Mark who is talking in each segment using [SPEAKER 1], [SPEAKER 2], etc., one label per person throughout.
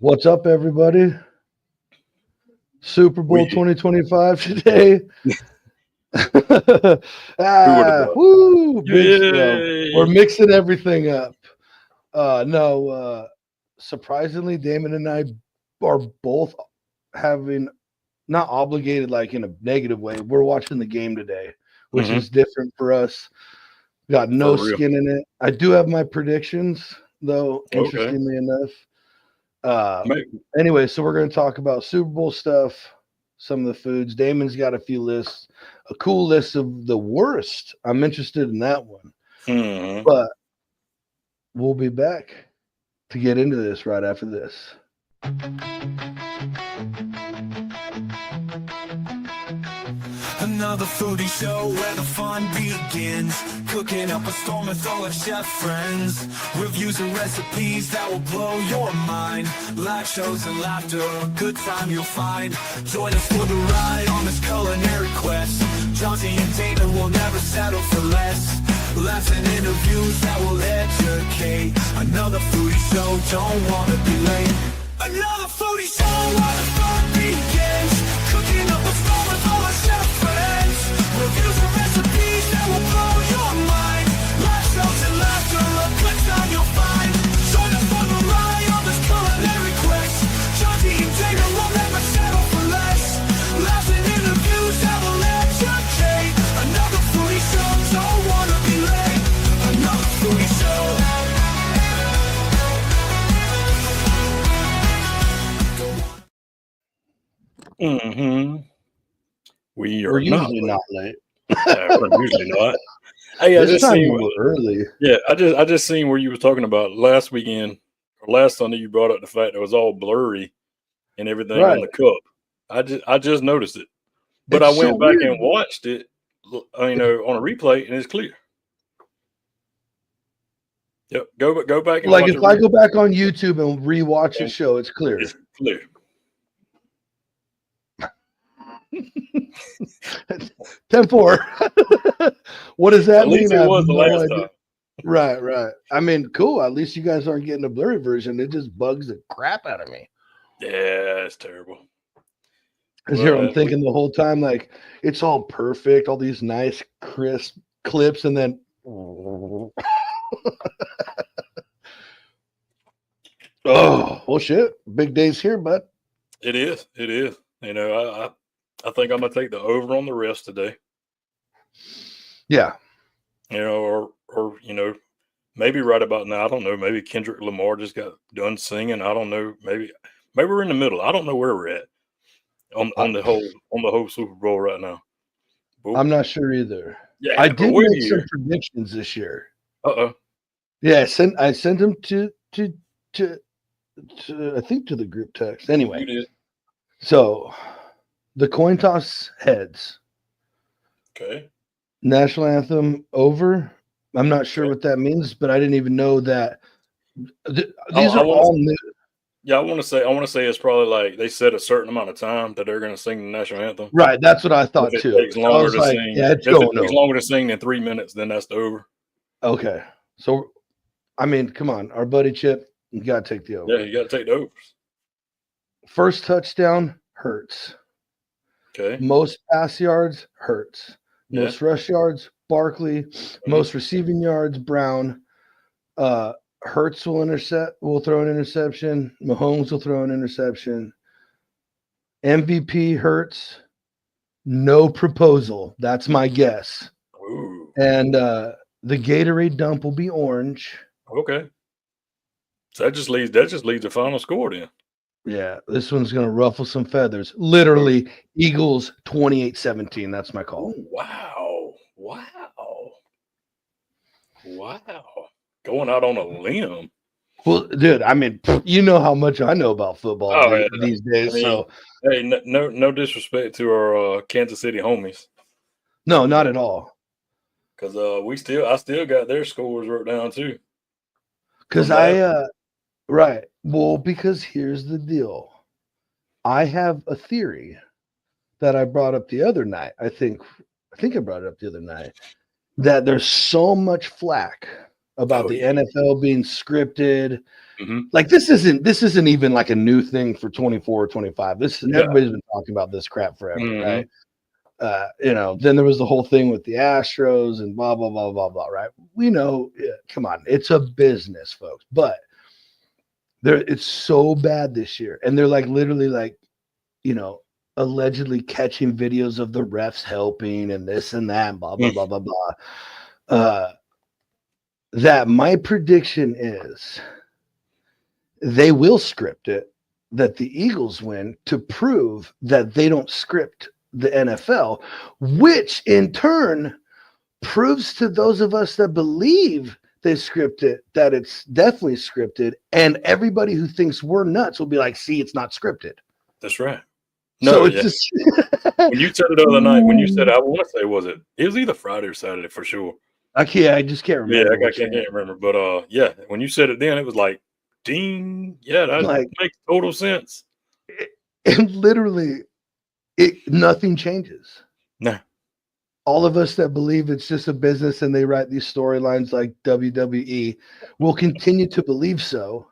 [SPEAKER 1] What's up, everybody? Super Bowl
[SPEAKER 2] We
[SPEAKER 1] 2025 today.
[SPEAKER 2] who would have thought?
[SPEAKER 1] Woo! We're
[SPEAKER 2] Yay!
[SPEAKER 1] mixing everything up. Surprisingly, Damon and I are both having not obligated like in a negative way. We're watching the game today, which
[SPEAKER 2] hmm
[SPEAKER 1] is different for us. Got no
[SPEAKER 2] For real.
[SPEAKER 1] skin in it. I do have my predictions, though,
[SPEAKER 2] Okay.
[SPEAKER 1] interestingly enough. Uh,
[SPEAKER 2] Maybe.
[SPEAKER 1] anyway, so we're going to talk about Super Bowl stuff, some of the foods. Damon's got a few lists, a cool list of the worst. I'm interested in that one.
[SPEAKER 2] hmm
[SPEAKER 1] But we'll be back to get into this right after this.
[SPEAKER 3] Another foodie show where the fun begins. Cooking up a storm with all our chef friends. Reviews and recipes that will blow your mind. Live shows and laughter, a good time you'll find. Join us for the ride on this culinary quest. Johnsy and Damon will never settle for less. Laughs and interviews that will educate. Another foodie show, don't wanna be late. Another foodie show where the fun begins. Cooking up a storm with all our chef friends. Reviews and recipes that will blow your mind. Live shows and laughter, a good time you'll find. Join us for the ride on this culinary quest. Johnsy and Damon will never settle for less. Laughs and interviews that will educate. Another foodie show, don't wanna be late. Another foodie show.
[SPEAKER 2] hmm We
[SPEAKER 1] We're
[SPEAKER 2] are not
[SPEAKER 1] usually
[SPEAKER 2] late.
[SPEAKER 1] not late.
[SPEAKER 2] We're usually not. Hey, I
[SPEAKER 1] This
[SPEAKER 2] just
[SPEAKER 1] time
[SPEAKER 2] seen.
[SPEAKER 1] we were early.
[SPEAKER 2] Yeah, I just seen where you were talking about last weekend or last Sunday. You brought up the fact it was all blurry and everything
[SPEAKER 1] Right.
[SPEAKER 2] on the cup. I just noticed it, but
[SPEAKER 1] It's
[SPEAKER 2] I went
[SPEAKER 1] so
[SPEAKER 2] back
[SPEAKER 1] weird.
[SPEAKER 2] and watched it. On a replay, and it's clear. Yep, go back and
[SPEAKER 1] Like
[SPEAKER 2] watch
[SPEAKER 1] if
[SPEAKER 2] it.
[SPEAKER 1] I go back on YouTube and rewatch the show, it's clear.
[SPEAKER 2] It's clear.
[SPEAKER 1] 10-4. What does that
[SPEAKER 2] At
[SPEAKER 1] mean?
[SPEAKER 2] least
[SPEAKER 1] I
[SPEAKER 2] it
[SPEAKER 1] have
[SPEAKER 2] was the
[SPEAKER 1] no
[SPEAKER 2] last
[SPEAKER 1] idea.
[SPEAKER 2] time.
[SPEAKER 1] Right. I mean, cool. At least you guys aren't getting a blurry version. It just bugs the crap out of me.
[SPEAKER 2] Yeah, it's terrible.
[SPEAKER 1] Because
[SPEAKER 2] Well,
[SPEAKER 1] I'm thinking the whole time, like, it's all perfect, all these nice, crisp clips, and then. Oh, well, shit. Big day's here, bud.
[SPEAKER 2] It is. I think I'm gonna take the over on the rest today.
[SPEAKER 1] Yeah.
[SPEAKER 2] Or maybe right about now. I don't know. Maybe Kendrick Lamar just got done singing. I don't know. Maybe we're in the middle. I don't know where we're at on the whole Super Bowl right now. But,
[SPEAKER 1] I'm not sure either.
[SPEAKER 2] yeah,
[SPEAKER 1] I
[SPEAKER 2] but
[SPEAKER 1] did
[SPEAKER 2] we're
[SPEAKER 1] make some
[SPEAKER 2] here.
[SPEAKER 1] predictions this year.
[SPEAKER 2] Uh-oh.
[SPEAKER 1] Yeah, I sent them to I think to the group text. Anyway,
[SPEAKER 2] You did.
[SPEAKER 1] so the coin toss heads.
[SPEAKER 2] Okay.
[SPEAKER 1] National anthem over. I'm not sure
[SPEAKER 2] Okay.
[SPEAKER 1] what that means, but I didn't even know that. These
[SPEAKER 2] I
[SPEAKER 1] are
[SPEAKER 2] wanna-
[SPEAKER 1] all new.
[SPEAKER 2] Yeah, I want to say it's probably like they set a certain amount of time that they're going to sing the national anthem.
[SPEAKER 1] Right, that's what I thought
[SPEAKER 2] If it
[SPEAKER 1] too.
[SPEAKER 2] takes
[SPEAKER 1] So I
[SPEAKER 2] longer
[SPEAKER 1] was
[SPEAKER 2] to
[SPEAKER 1] like,
[SPEAKER 2] sing,
[SPEAKER 1] yeah, I
[SPEAKER 2] if it
[SPEAKER 1] don't
[SPEAKER 2] takes
[SPEAKER 1] know.
[SPEAKER 2] longer to sing than 3 minutes, then that's the over.
[SPEAKER 1] Okay, so I mean, come on, our buddy Chip, you gotta take the over.
[SPEAKER 2] Yeah, you got to take the overs.
[SPEAKER 1] First touchdown hurts.
[SPEAKER 2] Okay.
[SPEAKER 1] Most pass yards hurts.
[SPEAKER 2] Yeah.
[SPEAKER 1] Most rush yards Barkley. Most receiving yards Brown. Hurts will throw an interception. Mahomes will throw an interception. MVP Hurts. No proposal. That's my guess.
[SPEAKER 2] Ooh.
[SPEAKER 1] And the Gatorade dump will be orange.
[SPEAKER 2] Okay. So that just leads the final score then.
[SPEAKER 1] Yeah, this one's gonna ruffle some feathers. Literally, Eagles 28-17. That's my call.
[SPEAKER 2] Ooh, wow. Going out on a limb.
[SPEAKER 1] Well, dude, I mean, you know how much I know about football these days.
[SPEAKER 2] I mean,
[SPEAKER 1] So
[SPEAKER 2] hey, no disrespect to our Kansas City homies,
[SPEAKER 1] no, not at all.
[SPEAKER 2] because I still got their scores wrote down too.
[SPEAKER 1] Because right. Well, because here's the deal. I have a theory that I brought up the other night. I think I brought it up the other night that there's so much flack about
[SPEAKER 2] Oh,
[SPEAKER 1] the
[SPEAKER 2] yeah.
[SPEAKER 1] NFL being scripted.
[SPEAKER 2] Mhm.
[SPEAKER 1] Like this isn't even like a new thing for 24 or 25. This
[SPEAKER 2] Yeah.
[SPEAKER 1] everybody's been talking about this crap forever,
[SPEAKER 2] Mhm.
[SPEAKER 1] right? Then there was the whole thing with the Astros and blah blah blah blah blah, right? We know, come on, it's a business, folks, but it's so bad this year, and they're like literally like, allegedly catching videos of the refs helping and this and that, blah blah blah blah blah. That my prediction is they will script it, that the Eagles win to prove that they don't script the NFL, which in turn proves to those of us that believe they script it that it's definitely scripted, and everybody who thinks we're nuts will be like, see, it's not scripted.
[SPEAKER 2] That's right.
[SPEAKER 1] So
[SPEAKER 2] No,
[SPEAKER 1] it's
[SPEAKER 2] yeah.
[SPEAKER 1] just
[SPEAKER 2] When you said it the other night, when you said, I want to say, it was either Friday or Saturday for sure.
[SPEAKER 1] I just can't
[SPEAKER 2] Yeah,
[SPEAKER 1] remember.
[SPEAKER 2] I can't remember. But yeah, when you said it then, it was like, ding. Yeah, that
[SPEAKER 1] Like,
[SPEAKER 2] makes total sense.
[SPEAKER 1] and literally, nothing changes.
[SPEAKER 2] No.
[SPEAKER 1] All of us that believe it's just a business and they write these storylines like WWE will continue to believe so.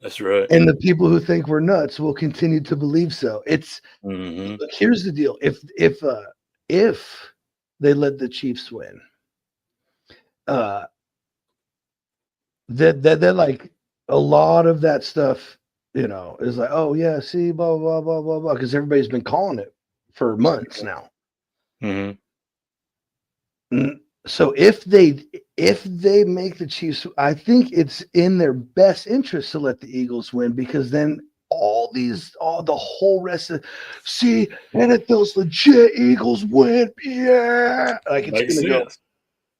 [SPEAKER 2] That's right.
[SPEAKER 1] And the people who think we're nuts will continue to believe so.
[SPEAKER 2] Mhm.
[SPEAKER 1] Look, here's the deal. If they let the Chiefs win, that like a lot of that stuff, is like, oh yeah, see, blah blah blah blah blah, because everybody's been calling it for months now.
[SPEAKER 2] Mhm.
[SPEAKER 1] So if they make the Chiefs, I think it's in their best interest to let the Eagles win, because then the whole rest of, see, and it feels legit, Eagles win, yeah, like it's
[SPEAKER 2] Makes
[SPEAKER 1] gonna go,
[SPEAKER 2] sense.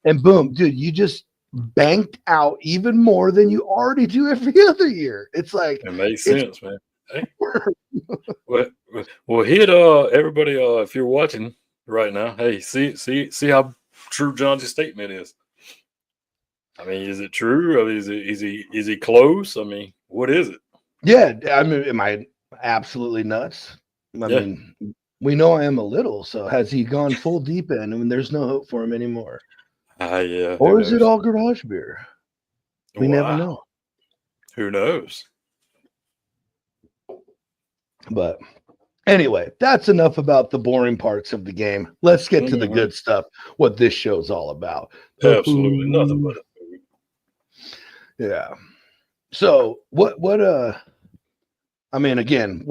[SPEAKER 1] and boom, dude, you just banked out even more than you already do every other year. It's like
[SPEAKER 2] It makes sense, man. Hey. Well, hit everybody if you're watching right now. Hey, see how true Johnson's statement is. I mean, is it true? I mean, is he close? I mean, what is it?
[SPEAKER 1] Yeah, I mean, am I absolutely nuts? I
[SPEAKER 2] Yeah.
[SPEAKER 1] mean, we know I am a little. So has he gone full deep end and there's no hope for him anymore?
[SPEAKER 2] Yeah.
[SPEAKER 1] Or is it all garage beer? We never know.
[SPEAKER 2] Who knows?
[SPEAKER 1] But anyway, that's enough about the boring parts of the game. Let's get to the good stuff, what this show's all about.
[SPEAKER 2] Absolutely nothing but food.
[SPEAKER 1] Yeah. So I mean, again,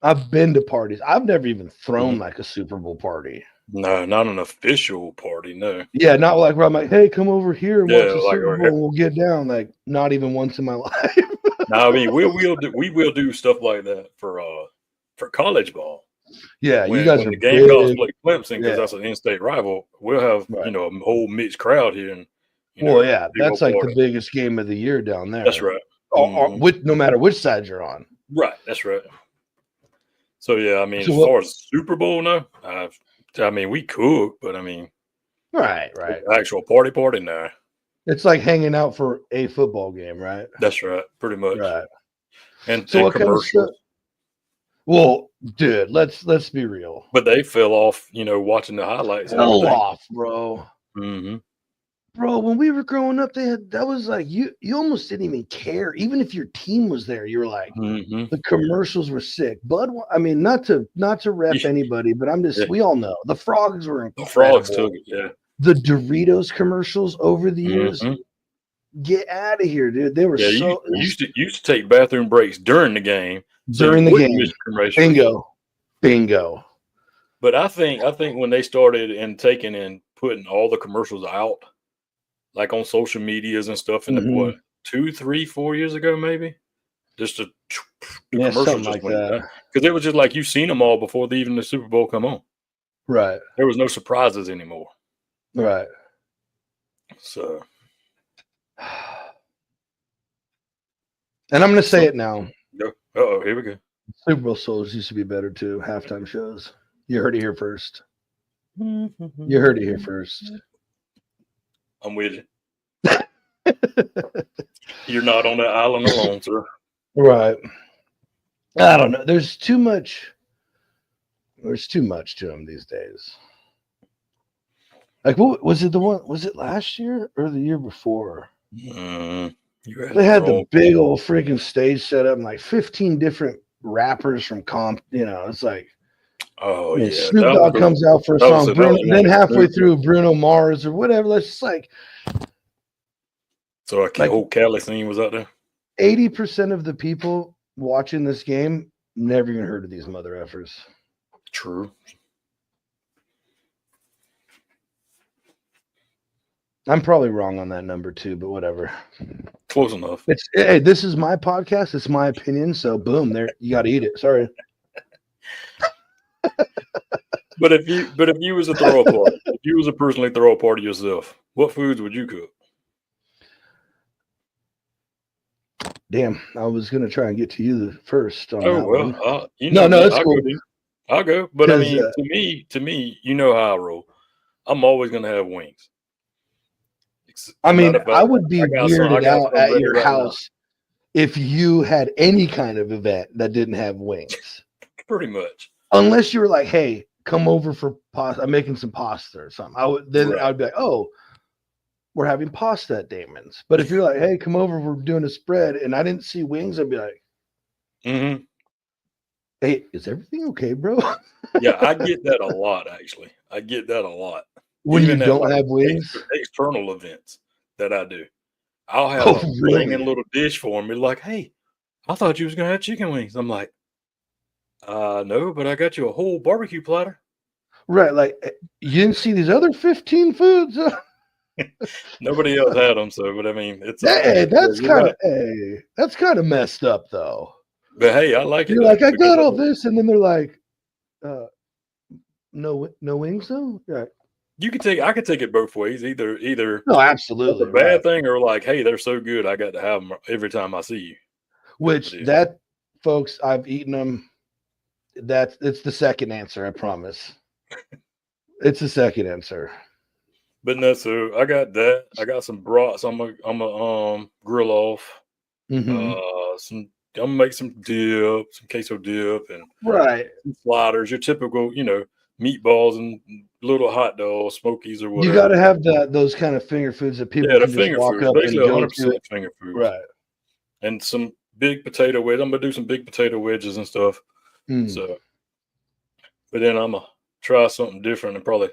[SPEAKER 1] I've been to parties. I've never even thrown like a Super Bowl party.
[SPEAKER 2] No, not an official party. No.
[SPEAKER 1] Yeah, not like where I'm like, hey, come over here and watch the
[SPEAKER 2] like
[SPEAKER 1] Super Bowl and we'll get down. Like, not even once in my life.
[SPEAKER 2] No, I mean we will do stuff like that for college ball.
[SPEAKER 1] Yeah,
[SPEAKER 2] When,
[SPEAKER 1] you guys
[SPEAKER 2] when
[SPEAKER 1] are
[SPEAKER 2] the Gamecocks
[SPEAKER 1] big.
[SPEAKER 2] play Clemson, because
[SPEAKER 1] Yeah.
[SPEAKER 2] that's an in-state rival, we'll have
[SPEAKER 1] Right.
[SPEAKER 2] a whole mixed crowd here, and
[SPEAKER 1] Well, yeah,
[SPEAKER 2] big
[SPEAKER 1] that's
[SPEAKER 2] old
[SPEAKER 1] like
[SPEAKER 2] party.
[SPEAKER 1] the biggest game of the year down there.
[SPEAKER 2] That's right.
[SPEAKER 1] Or no matter which side you're on.
[SPEAKER 2] Right, that's right. So yeah, I mean,
[SPEAKER 1] So
[SPEAKER 2] as far as Super Bowl, no, I mean we cook, but I mean,
[SPEAKER 1] right,
[SPEAKER 2] actual party, no.
[SPEAKER 1] It's like hanging out for a football game, right?
[SPEAKER 2] That's right, pretty much.
[SPEAKER 1] Right.
[SPEAKER 2] And
[SPEAKER 1] So
[SPEAKER 2] and
[SPEAKER 1] what kind of stuff?
[SPEAKER 2] commercials.
[SPEAKER 1] Well, dude, let's be real.
[SPEAKER 2] But they fell off, watching the highlights.
[SPEAKER 1] Fell off, bro.
[SPEAKER 2] Mm-hmm.
[SPEAKER 1] Bro, when we were growing up, that was like you almost didn't even care. Even if your team was there, you were like, the commercials were sick. I mean, not to rep anybody, but we all know the frogs were incredible.
[SPEAKER 2] The frogs took it, yeah.
[SPEAKER 1] The Doritos commercials over the years, get out of here, dude. They were
[SPEAKER 2] you used to take bathroom breaks during the game.
[SPEAKER 1] During the game. Bingo.
[SPEAKER 2] But I think when they started and taking and putting all the commercials out, like on social medias and stuff, in what 2, 3, 4 years ago, maybe, just the commercials
[SPEAKER 1] something
[SPEAKER 2] just
[SPEAKER 1] like
[SPEAKER 2] went
[SPEAKER 1] that.
[SPEAKER 2] Because it was just like you've seen them all before even the Super Bowl come on.
[SPEAKER 1] Right.
[SPEAKER 2] There was no surprises anymore.
[SPEAKER 1] Right.
[SPEAKER 2] So,
[SPEAKER 1] and I'm going to say it now.
[SPEAKER 2] Uh-oh, here we go.
[SPEAKER 1] Super Bowl shows used to be better too. Halftime shows. You heard it here first. You heard it here first.
[SPEAKER 2] I'm with you. You're not on that island alone, sir.
[SPEAKER 1] Right. I don't know. There's too much to them these days. Like, what was it? The one was it last year or the year before?
[SPEAKER 2] You
[SPEAKER 1] They had the big old freaking stage set up and like 15 different rappers from comp. You know, it's like,
[SPEAKER 2] Oh
[SPEAKER 1] man,
[SPEAKER 2] yeah,
[SPEAKER 1] Snoop Dogg comes out for a
[SPEAKER 2] that was
[SPEAKER 1] song,
[SPEAKER 2] that was
[SPEAKER 1] then
[SPEAKER 2] one
[SPEAKER 1] halfway
[SPEAKER 2] Snoop.
[SPEAKER 1] through Bruno Mars or whatever. Let's just like,
[SPEAKER 2] So a whole Cali scene was out there.
[SPEAKER 1] 80% of the people watching this game never even heard of these mother effers.
[SPEAKER 2] True.
[SPEAKER 1] I'm probably wrong on that number too, but whatever.
[SPEAKER 2] Close enough.
[SPEAKER 1] Hey, this is my podcast. It's my opinion. So boom, there you got to eat it. Sorry.
[SPEAKER 2] But if you was to throw a party, if you was to personally throw a party yourself, what foods would you cook?
[SPEAKER 1] Damn, I was gonna try and get to you first on
[SPEAKER 2] Oh
[SPEAKER 1] that
[SPEAKER 2] well,
[SPEAKER 1] one.
[SPEAKER 2] you know,
[SPEAKER 1] No, it's cool.
[SPEAKER 2] I'll go. But I
[SPEAKER 1] 'Cause,
[SPEAKER 2] mean, to me, you know how I roll. I'm always gonna have wings.
[SPEAKER 1] I mean,
[SPEAKER 2] Matter of
[SPEAKER 1] I
[SPEAKER 2] fact,
[SPEAKER 1] would be
[SPEAKER 2] I got
[SPEAKER 1] weirded out
[SPEAKER 2] some
[SPEAKER 1] at
[SPEAKER 2] ready
[SPEAKER 1] your
[SPEAKER 2] right now.
[SPEAKER 1] house if you had any kind of event that didn't have wings.
[SPEAKER 2] Pretty much.
[SPEAKER 1] Unless you were like, hey, come over for pasta. I'm making some pasta or something. I would be like, oh, we're having pasta at Damon's. But if you're like, hey, come over, we're doing a spread, and I didn't see wings, I'd be like, hey, is everything okay, bro?
[SPEAKER 2] Yeah, I get that a lot, actually. I get that a lot.
[SPEAKER 1] When
[SPEAKER 2] Even
[SPEAKER 1] you
[SPEAKER 2] at,
[SPEAKER 1] don't have wings?
[SPEAKER 2] external events that I do. I'll have a
[SPEAKER 1] really?
[SPEAKER 2] banging little dish for them. Be like, hey, I thought you was going to have chicken wings. I'm like, no, but I got you a whole barbecue platter.
[SPEAKER 1] Right. Like, you didn't see these other 15 foods?
[SPEAKER 2] Nobody else had them. So, but I mean, it's
[SPEAKER 1] hey, that's kind of messed up, though.
[SPEAKER 2] But hey, I like it.
[SPEAKER 1] You're like, I got all this. And then they're like, no wings, though? Yeah.
[SPEAKER 2] I could take it both ways. Either
[SPEAKER 1] no, absolutely,
[SPEAKER 2] that's a bad thing, or like, hey, they're so good, I got to have them every time I see you.
[SPEAKER 1] Which folks, I've eaten them. It's the second answer, I promise. It's the second answer.
[SPEAKER 2] But no, so I got that. I got some brats. I'm a grill off.
[SPEAKER 1] Mm-hmm.
[SPEAKER 2] I'm gonna make some dip, some queso dip, and some sliders. Your typical, meatballs and little hot dogs, smokies or whatever.
[SPEAKER 1] You got to have those kind of finger foods that people can just walk up and go 100%
[SPEAKER 2] finger foods,
[SPEAKER 1] right?
[SPEAKER 2] And some big potato wedges. I'm gonna do some big potato wedges and stuff. So, but then I'm gonna try something different and probably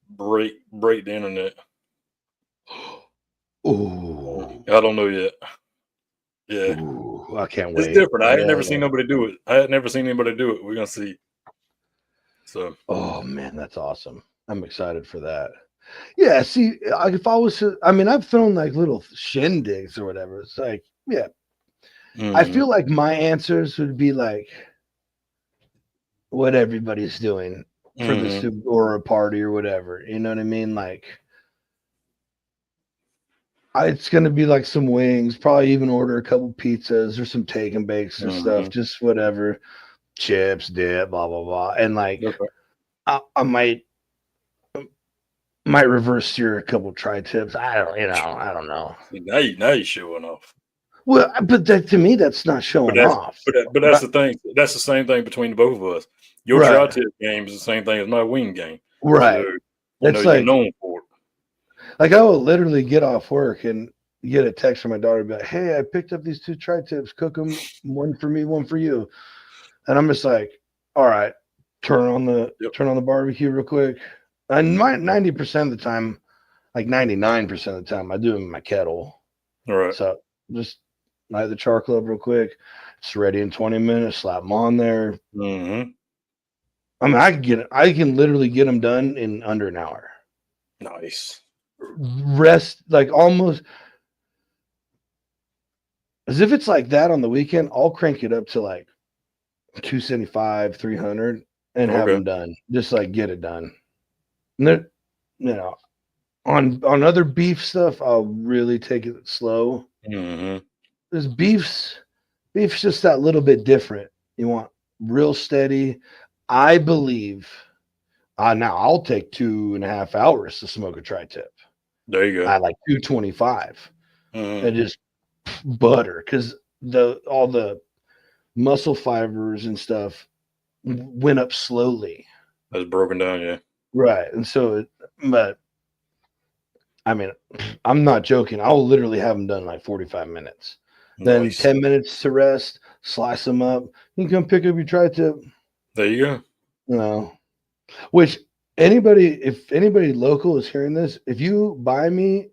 [SPEAKER 2] break the internet.
[SPEAKER 1] Oh,
[SPEAKER 2] I don't know yet. Yeah,
[SPEAKER 1] ooh, I can't wait.
[SPEAKER 2] It's different. I ain't never seen nobody do it. I had never seen anybody do it. We're gonna see. So,
[SPEAKER 1] oh man, that's awesome. I'm excited for that. Yeah, see, if I was, I've thrown like little shindigs or whatever. It's like, yeah, I feel like my answers would be like what everybody's doing for the soup or a party or whatever. You know what I mean? Like, it's gonna be like some wings, probably even order a couple pizzas or some take and bakes or stuff, just whatever, chips, dip, blah blah blah, and like I might reverse steer a couple tri-tips. I don't know.
[SPEAKER 2] Now you're showing off.
[SPEAKER 1] Well, but to me, that's not showing off.
[SPEAKER 2] But that's the thing. That's the same thing between the both of us. Your tri-tip game is the same thing as my wing game.
[SPEAKER 1] Right.
[SPEAKER 2] So,
[SPEAKER 1] it's like,
[SPEAKER 2] you're known for it.
[SPEAKER 1] Like, I will literally get off work and get a text from my daughter and be like, hey, I picked up these 2 tri-tips, cook them, one for me, one for you. And I'm just like, all right, turn on the barbecue real quick. And 90% of the time, like 99% of the time, I do them in my kettle.
[SPEAKER 2] All right.
[SPEAKER 1] So just light the charcoal up real quick. It's ready in 20 minutes. Slap them on there. I can literally get them done in under an hour.
[SPEAKER 2] Nice.
[SPEAKER 1] Rest, like, almost as if it's like that on the weekend. I'll crank it up to like 275, 300 and have them done. Just like get it done. And then, on other beef stuff, I'll really take it slow. Because beef's just that little bit different. You want real steady. I believe. Now I'll take 2.5 hours to smoke a tri-tip.
[SPEAKER 2] There you go.
[SPEAKER 1] I like 225 and just butter, because all the muscle fibers and stuff went up slowly.
[SPEAKER 2] That's broken down, yeah.
[SPEAKER 1] Right, and so But I mean, I'm not joking. I'll literally have them done in like 45 minutes. Then
[SPEAKER 2] Nice.
[SPEAKER 1] 10 minutes to rest, slice them up. You can come pick up your tri-tip.
[SPEAKER 2] There you go.
[SPEAKER 1] You know, which if anybody local is hearing this, if you buy me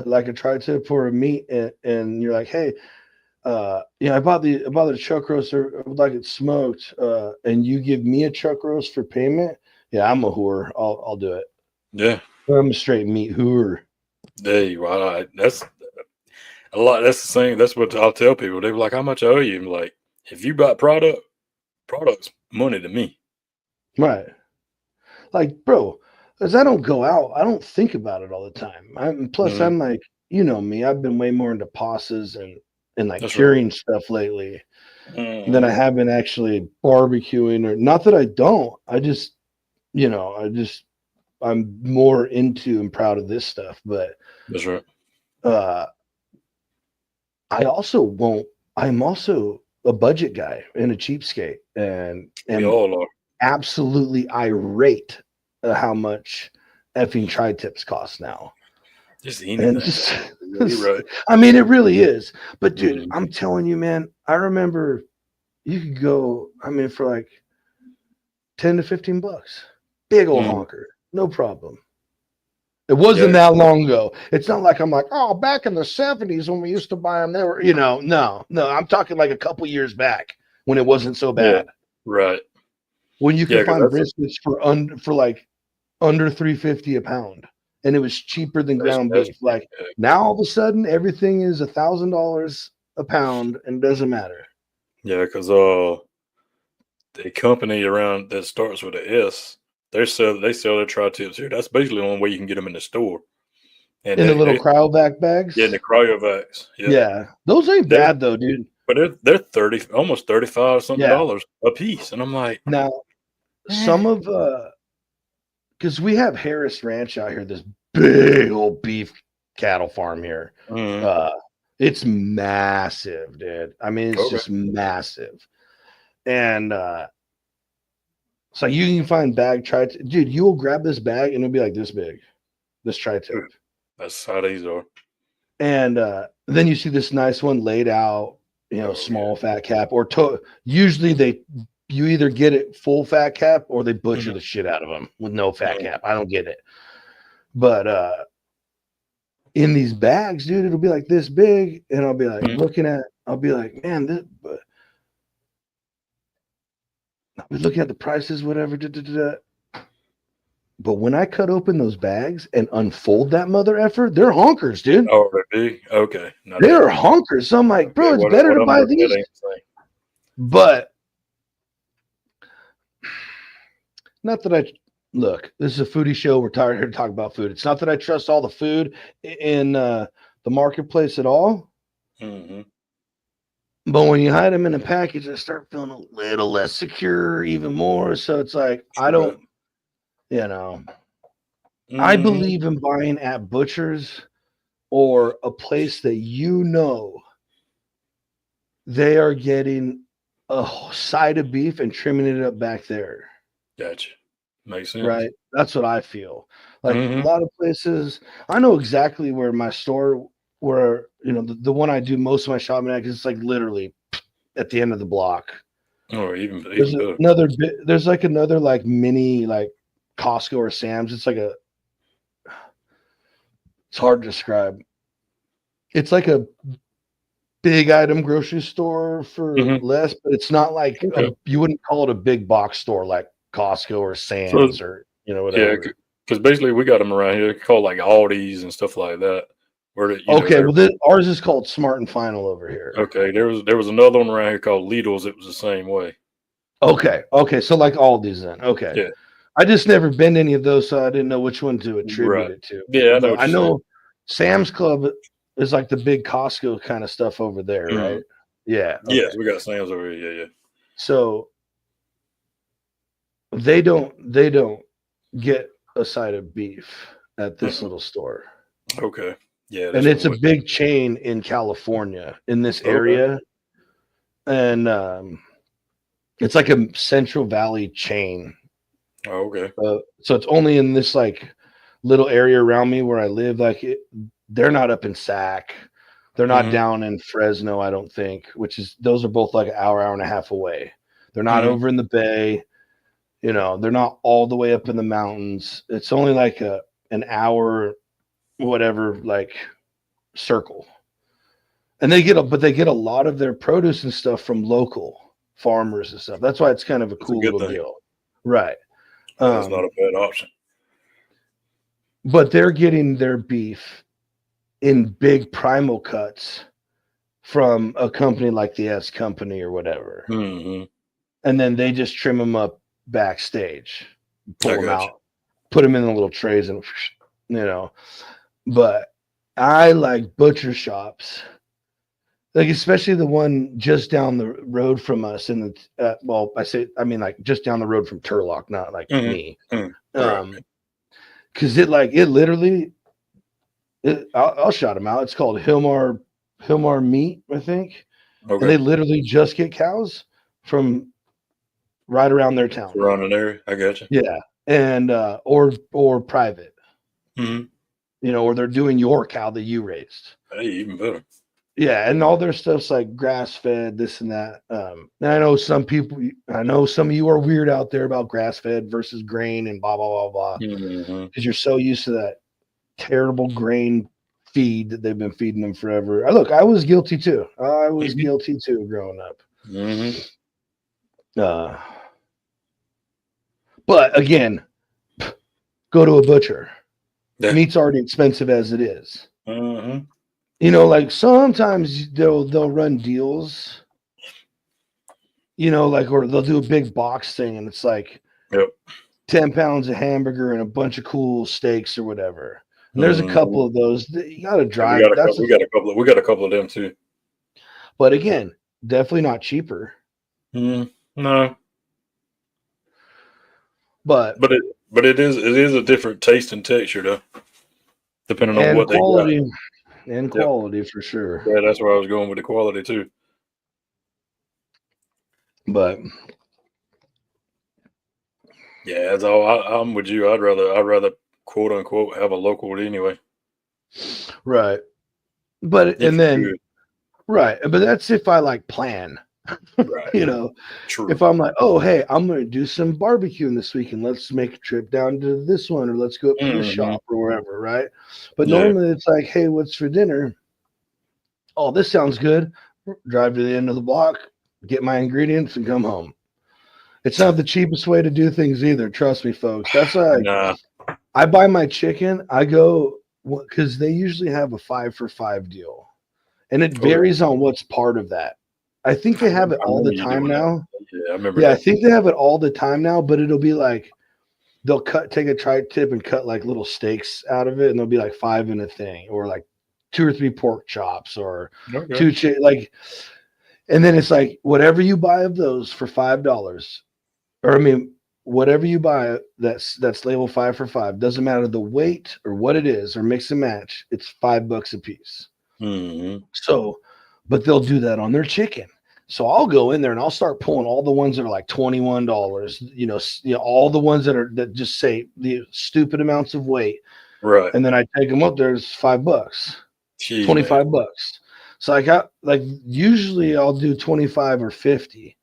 [SPEAKER 1] like a tri-tip for a meat and you're like, hey, I bought the chuck roast, or I would like it smoked, and you give me a chuck roast for payment, yeah, I'm a whore. I'll do it.
[SPEAKER 2] Yeah.
[SPEAKER 1] I'm a straight meat whore.
[SPEAKER 2] There you are. That's a lot. That's the thing. That's what I'll tell people. They're like, how much I owe you? I'm like, if you buy product's money to me.
[SPEAKER 1] Right. Like, bro, as I don't go out, I don't think about it all the time. Plus, I'm like, you know me, I've been way more into pastas and like
[SPEAKER 2] That's
[SPEAKER 1] curing stuff lately than I have been actually barbecuing, or not that I don't. I just, I'm more into and proud of this stuff. But
[SPEAKER 2] That's right.
[SPEAKER 1] I'm also a budget guy and a cheapskate, and
[SPEAKER 2] We all are.
[SPEAKER 1] absolutely irate at how much effing tri-tips cost now.
[SPEAKER 2] Just anything. You're right.
[SPEAKER 1] I mean, it really is. But dude, I'm telling you, man, I remember you could go, for like 10 to 15 bucks. Big old honker. No problem. It wasn't that long ago. It's not like I'm like, oh, back in the 70s when we used to buy them, they were, no. I'm talking like a couple years back when it wasn't so bad.
[SPEAKER 2] Yeah, right.
[SPEAKER 1] When you could find briskets for under $3.50 a pound, and it was cheaper than ground beef. Like now, all of a sudden, everything is $1,000 a pound, and doesn't matter.
[SPEAKER 2] Yeah, because the company around that starts with an S, they sell their tri-tips here. That's basically the only way you can get them in the store. And
[SPEAKER 1] in the little cryovac bags.
[SPEAKER 2] Yeah, in the cryovacs.
[SPEAKER 1] Yeah, those ain't bad though, dude.
[SPEAKER 2] But they're almost $35 something dollars a piece, and I'm like,
[SPEAKER 1] now some of because we have Harris Ranch out here, this big old beef cattle farm here. It's massive, dude. I mean, it's just massive. And so you can find bag tri-tip. Dude, you will grab this bag and it'll be like this big. This tri-tip.
[SPEAKER 2] That's how these are.
[SPEAKER 1] And then you see this nice one laid out, small fat cap, or usually you either get it full fat cap or they butcher the shit out of them with no fat cap. I don't get it. But in these bags, dude, it'll be like this big, and I'll be like I'll be like, man, I'll be looking at the prices, whatever. But when I cut open those bags and unfold that mother effer, they're honkers, dude.
[SPEAKER 2] Oh, they're big? Okay.
[SPEAKER 1] They're honkers. So I'm like, bro, it's better to buy these. But not that look, this is a foodie show. We're tired here to talk about food. It's not that I trust all the food in the marketplace at all. But when you hide them in a package, I start feeling a little less secure, even more. So it's like, I don't, I believe in buying at butchers or a place that they are getting a side of beef and trimming it up back there.
[SPEAKER 2] Gotcha. Makes sense.
[SPEAKER 1] Right. That's what I feel. Like a lot of places, I know exactly where my store, where, the one I do most of my shopping at, because it's like literally at the end of the block.
[SPEAKER 2] Oh, even
[SPEAKER 1] there's another bit. There's like another like mini like Costco or Sam's. It's like it's hard to describe. It's like a big item grocery store for less, but it's not like you wouldn't call it a big box store like Costco or Sam's or whatever.
[SPEAKER 2] Yeah, because basically we got them around here called like Aldi's and stuff like that. Well,
[SPEAKER 1] ours is called Smart and Final over here.
[SPEAKER 2] Okay, there was another one around here called Lidl's. It was the same way.
[SPEAKER 1] Okay, so like Aldi's then. Okay,
[SPEAKER 2] yeah.
[SPEAKER 1] I just never been to any of those, so I didn't know which one to attribute it to.
[SPEAKER 2] Yeah,
[SPEAKER 1] I know Sam's Club is like the big Costco kind of stuff over there, right? Yeah.
[SPEAKER 2] Okay. Yes, we got Sam's over here. Yeah.
[SPEAKER 1] So they don't get a side of beef at this little store.
[SPEAKER 2] Okay. Yeah.
[SPEAKER 1] And it's a big chain in California in this area. And it's like a Central Valley chain.
[SPEAKER 2] Oh, okay.
[SPEAKER 1] So it's only in this like little area around me where I live. Like they're not up in Sac. They're not down in Fresno, I don't think, those are both like an hour and a half away. They're not over in the Bay. They're not all the way up in the mountains. It's only like an hour, whatever, like circle. And they get a lot of their produce and stuff from local farmers and stuff. That's why it's kind of a cool little deal. Right.
[SPEAKER 2] That's not a bad option.
[SPEAKER 1] But they're getting their beef in big primal cuts from a company like the S Company or whatever.
[SPEAKER 2] Mm-hmm.
[SPEAKER 1] And then they just trim them up backstage, pull them out, put them in the little trays, and But I like butcher shops, like especially the one just down the road from us. And I mean like just down the road from Turlock, not like me. Because it literally. I'll shout them out. It's called Hilmar Meat, I think. Okay. And they literally just get cows from right around their town.
[SPEAKER 2] Around an area. I got you.
[SPEAKER 1] Yeah. And or private. Or they're doing your cow that you raised.
[SPEAKER 2] Hey, even better.
[SPEAKER 1] Yeah, and all their stuff's like grass fed, this and that. And I know some of you are weird out there about grass fed versus grain and blah blah blah blah. Because you're so used to that terrible grain feed that they've been feeding them forever. I was guilty too. I was guilty too growing up. But again, go to a butcher. Yeah. Meat's already expensive as it is. Like sometimes they'll run deals. Or they'll do a big box thing, and it's like 10 pounds of hamburger and a bunch of cool steaks or whatever. And there's a couple of those that you got to drive.
[SPEAKER 2] We got a couple of them too.
[SPEAKER 1] But again, definitely not cheaper.
[SPEAKER 2] No.
[SPEAKER 1] But
[SPEAKER 2] it is a different taste and texture though, depending on what
[SPEAKER 1] quality,
[SPEAKER 2] they got.
[SPEAKER 1] And quality for sure.
[SPEAKER 2] Yeah, that's where I was going with the quality too.
[SPEAKER 1] But
[SPEAKER 2] yeah, that's all. I'm with you. I'd rather quote unquote have a local anyway.
[SPEAKER 1] Right. But but that's if I like plan. Right. True. If I'm like, oh hey, I'm gonna do some barbecuing this weekend. Let's make a trip down to this one, or let's go up to the shop or wherever, right? But normally it's like, hey, what's for dinner? Oh, this sounds good. Drive to the end of the block, get my ingredients, and come home. It's not the cheapest way to do things either. Trust me, folks. That's why I buy my chicken. I go because they usually have a 5 for $5 deal, and it varies on what's part of that. I think they have it all the time now.
[SPEAKER 2] Yeah, I remember.
[SPEAKER 1] Yeah, I think they have it all the time now, but it'll be like they'll take a tri-tip and cut like little steaks out of it, and they'll be like 5 in a thing, or like 2 or 3 pork chops, or 2 and then it's like whatever you buy of those for $5, or whatever you buy that's labeled 5 for $5, doesn't matter the weight or what it is, or mix and match, it's $5 a piece. So, but they'll do that on their chicken. So I'll go in there and I'll start pulling all the ones that are like $21, all the ones that just say the stupid amounts of weight.
[SPEAKER 2] Right.
[SPEAKER 1] And then I take them up, there's $5,
[SPEAKER 2] Jeez,
[SPEAKER 1] $25. So usually I'll do 25 or 50.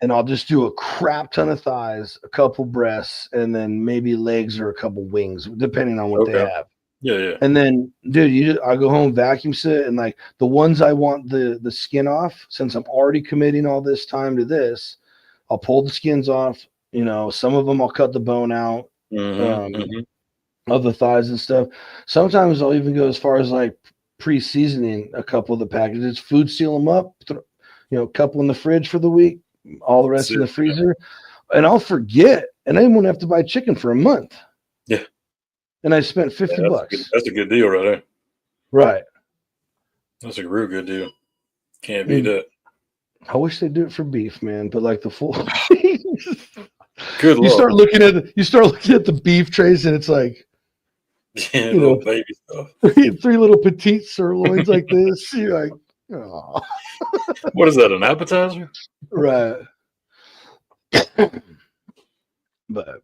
[SPEAKER 1] And I'll just do a crap ton of thighs, a couple breasts, and then maybe legs or a couple wings, depending on what they have.
[SPEAKER 2] Yeah.
[SPEAKER 1] And then, dude, I go home, vacuum sit, and like the ones I want the skin off, since I'm already committing all this time to this, I'll pull the skins off. Some of them I'll cut the bone out of the thighs and stuff. Sometimes I'll even go as far as like pre-seasoning a couple of the packages, food seal them up, a couple in the fridge for the week, all the rest in the freezer, and I'll forget, and I won't have to buy chicken for a month.
[SPEAKER 2] Yeah.
[SPEAKER 1] And I spent $50.
[SPEAKER 2] That's a good deal right there.
[SPEAKER 1] Right.
[SPEAKER 2] That's a real good deal. Can't beat that.
[SPEAKER 1] I wish they'd do it for beef, man. But like the full
[SPEAKER 2] good.
[SPEAKER 1] You start looking at the beef trays, and it's like
[SPEAKER 2] little baby stuff.
[SPEAKER 1] 3 little petite sirloins like this. You're like, oh.
[SPEAKER 2] What is that? An appetizer?
[SPEAKER 1] Right. But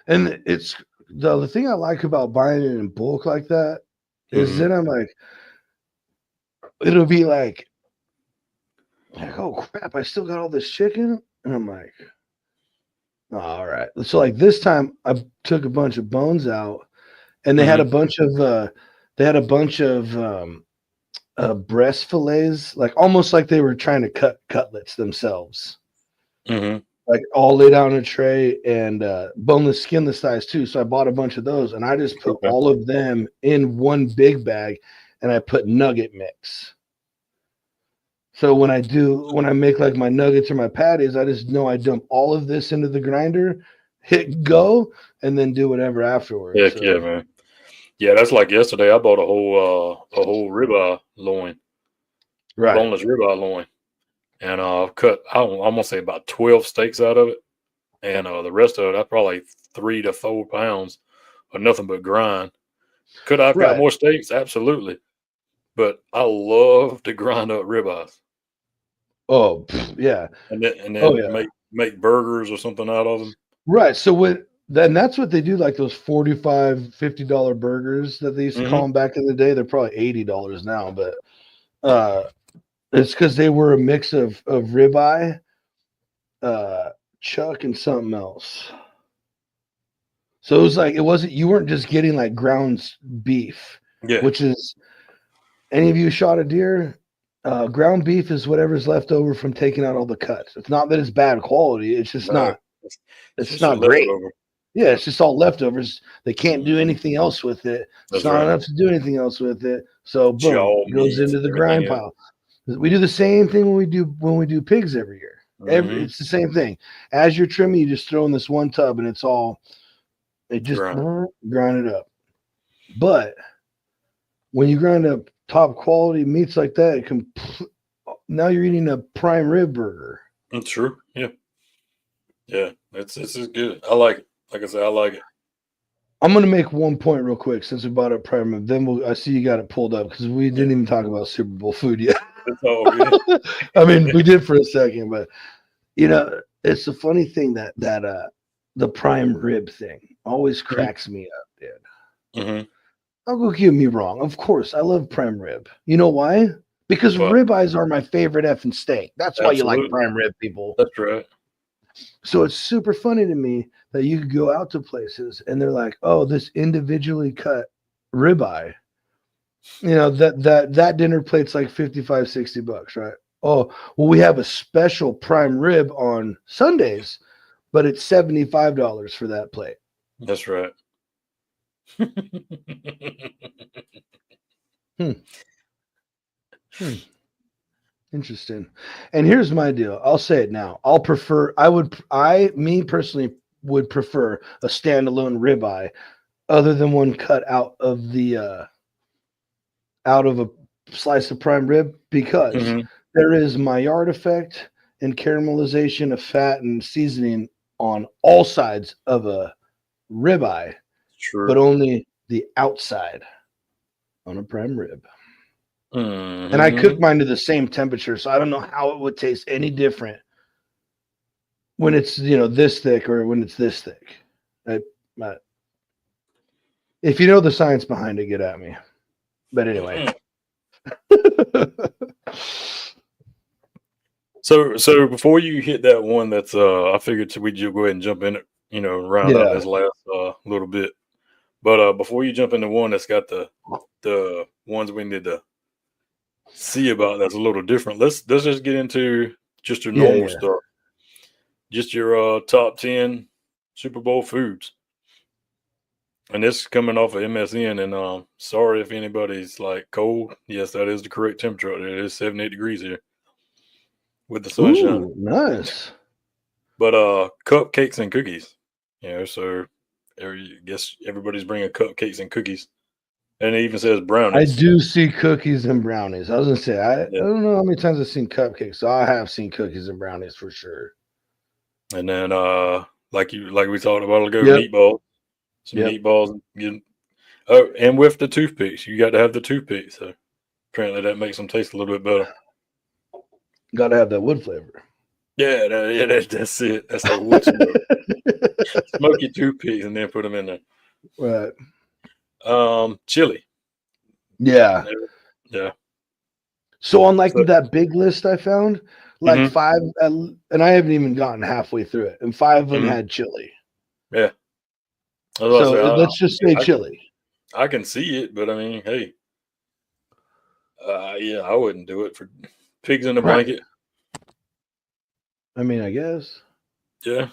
[SPEAKER 1] and it's the thing I like about buying it in bulk like that is then I'm like, it'll be like, oh crap, I still got all this chicken, and I'm like, oh, all right. So like this time, I took a bunch of bones out, and they had a bunch of breast fillets, like almost like they were trying to cut cutlets themselves. Like all laid out on a tray and boneless, skinless thighs too. So I bought a bunch of those and I just put all of them in one big bag and I put nugget mix. So when I make like my nuggets or my patties, I just know I dump all of this into the grinder, hit go, and then do whatever afterwards.
[SPEAKER 2] Heck yeah, man. Yeah, that's like yesterday. I bought a whole ribeye loin,
[SPEAKER 1] right?
[SPEAKER 2] Boneless ribeye loin. And cut, I'm gonna say about 12 steaks out of it, and the rest of it, I probably 3 to 4 pounds of nothing but grind. Could I've got more steaks? Absolutely, but I love to grind up ribeyes.
[SPEAKER 1] Oh yeah,
[SPEAKER 2] and then make burgers or something out of them.
[SPEAKER 1] Right. So that's what they do. Like those $45, $50 burgers that they used to call them back in the day. They're probably $80 now, but it's because they were a mix of ribeye, chuck, and something else. So it was like you weren't just getting like ground beef, which is any of you shot a deer. Ground beef is whatever's left over from taking out all the cuts. It's not that it's bad quality. It's just not. It's not great. Leftover. Yeah, it's just all leftovers. They can't do anything else with it. It's not enough to do anything else with it. So boom, it goes into the grind pile. We do the same thing when we do pigs every year. It's the same thing. As you're trimming, you just throw in this one tub, and it just grind it up. But when you grind up top quality meats like that, now you're eating a prime rib burger.
[SPEAKER 2] That's true. Yeah, it's good. I like it. Like I said, I like it.
[SPEAKER 1] I'm gonna make one point real quick since we bought up prime rib. Then I see you got it pulled up because we didn't even talk about Super Bowl food yet.
[SPEAKER 2] It's all good.
[SPEAKER 1] I mean, we did for a second, but it's a funny thing that the prime rib thing always cracks me up, dude. I'll go get me wrong. Of course, I love prime rib. You know why? Because ribeyes are my favorite effing steak. That's why you like prime rib, people.
[SPEAKER 2] That's right.
[SPEAKER 1] So it's super funny to me that you could go out to places and they're like, oh, this individually cut ribeye. That dinner plate's like $55, $60, right? Oh, well, we have a special prime rib on Sundays, but it's $75 for that plate.
[SPEAKER 2] That's right.
[SPEAKER 1] Interesting. And here's my deal. I'll say it now. Me personally would prefer a standalone ribeye other than one cut out of a slice of prime rib because there is Maillard effect and caramelization of fat and seasoning on all sides of a ribeye, but only the outside on a prime rib. And I cook mine to the same temperature, so I don't know how it would taste any different when it's this thick or when it's this thick. If you know the science behind it, get at me. But anyway.
[SPEAKER 2] So before you hit that one, that's I figured we'd go ahead and jump in it, round out this last little bit. But before you jump into one that's got the ones we need to see about that's a little different, let's just get into just your normal stuff. Just your top 10 Super Bowl foods. And this is coming off of MSN, and sorry if anybody's like cold. Yes, that is the correct temperature. It is 78 degrees here with the sunshine.
[SPEAKER 1] Ooh, nice.
[SPEAKER 2] But cupcakes and cookies. So I guess everybody's bringing cupcakes and cookies. And it even says brownies. I
[SPEAKER 1] do see cookies and brownies. I was going to say, I don't know how many times I've seen cupcakes. So I have seen cookies and brownies for sure.
[SPEAKER 2] And then like we talked about ago, meatballs. Some meatballs. And with the toothpicks. You got to have the toothpicks. So apparently that makes them taste a little bit better.
[SPEAKER 1] Got to have that wood flavor.
[SPEAKER 2] Yeah, that's it. That's the wood smoke. Smoky toothpicks and then put them in there.
[SPEAKER 1] Right.
[SPEAKER 2] Chili.
[SPEAKER 1] Yeah.
[SPEAKER 2] Yeah.
[SPEAKER 1] So on like
[SPEAKER 2] So-
[SPEAKER 1] that big list I found, like
[SPEAKER 2] Mhm.
[SPEAKER 1] 5, and I haven't even gotten halfway through it, and 5 of them
[SPEAKER 2] Mhm.
[SPEAKER 1] had chili.
[SPEAKER 2] Yeah. I was about to
[SPEAKER 1] So
[SPEAKER 2] say,
[SPEAKER 1] let's just say
[SPEAKER 2] I-
[SPEAKER 1] chili.
[SPEAKER 2] I can see it, but I mean, hey, yeah, I wouldn't do it for pigs in a
[SPEAKER 1] Right.
[SPEAKER 2] blanket.
[SPEAKER 1] I mean, I guess
[SPEAKER 2] Yeah.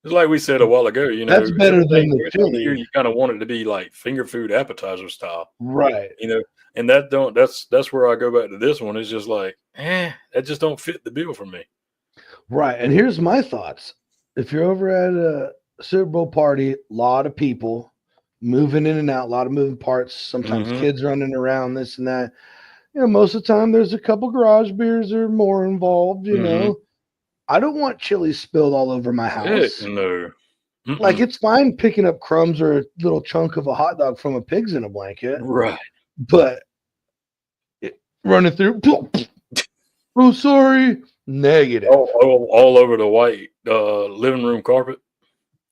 [SPEAKER 2] It's like we said a while ago,
[SPEAKER 1] that's better than the
[SPEAKER 2] every time of year
[SPEAKER 1] chili.
[SPEAKER 2] you kind of want it to be like finger food appetizer style,
[SPEAKER 1] Right.
[SPEAKER 2] and that's where I go back to this one. It's just like, that just don't fit the bill for me.
[SPEAKER 1] Right. And here's my thoughts. If you're over at a Super Bowl party, a lot of people moving in and out, a lot of moving parts, sometimes
[SPEAKER 2] Mhm.
[SPEAKER 1] kids running around, this and that. Most of the time there's a couple garage beers or more involved,
[SPEAKER 2] Mhm.
[SPEAKER 1] I don't want chili spilled all over my
[SPEAKER 2] Heck
[SPEAKER 1] house.
[SPEAKER 2] no.
[SPEAKER 1] Like,
[SPEAKER 2] Mm-mm.
[SPEAKER 1] it's fine picking up crumbs or a little chunk of a hot dog from a pig's in a blanket,
[SPEAKER 2] Right.
[SPEAKER 1] but running through, oh, sorry, negative.
[SPEAKER 2] All over the white living room carpet.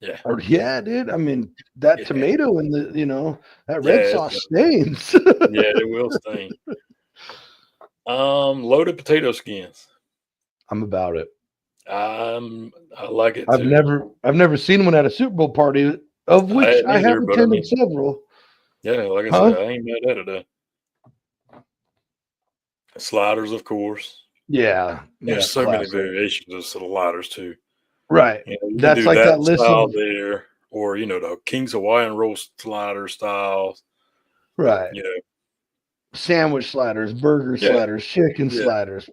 [SPEAKER 2] Yeah.
[SPEAKER 1] Or, yeah, dude. I mean, that
[SPEAKER 2] Yeah.
[SPEAKER 1] tomato and that red
[SPEAKER 2] Yeah,
[SPEAKER 1] sauce stains.
[SPEAKER 2] Yeah, it will stain. Loaded potato skins.
[SPEAKER 1] I'm about it.
[SPEAKER 2] I like it
[SPEAKER 1] I've
[SPEAKER 2] too.
[SPEAKER 1] never seen one at a Super Bowl party, of which
[SPEAKER 2] hadn't
[SPEAKER 1] I have
[SPEAKER 2] either, but I
[SPEAKER 1] attended
[SPEAKER 2] mean,
[SPEAKER 1] several.
[SPEAKER 2] yeah, like I
[SPEAKER 1] Huh?
[SPEAKER 2] said, I ain't mad at it. Sliders, of course.
[SPEAKER 1] Yeah,
[SPEAKER 2] There's so many
[SPEAKER 1] classic.
[SPEAKER 2] variations of sliders too.
[SPEAKER 1] Right.
[SPEAKER 2] You can
[SPEAKER 1] That's
[SPEAKER 2] do
[SPEAKER 1] like that list
[SPEAKER 2] style
[SPEAKER 1] of
[SPEAKER 2] there, or the King's Hawaiian roll slider styles.
[SPEAKER 1] right. Sandwich sliders, burger
[SPEAKER 2] Yeah.
[SPEAKER 1] sliders, chicken
[SPEAKER 2] Yeah.
[SPEAKER 1] sliders,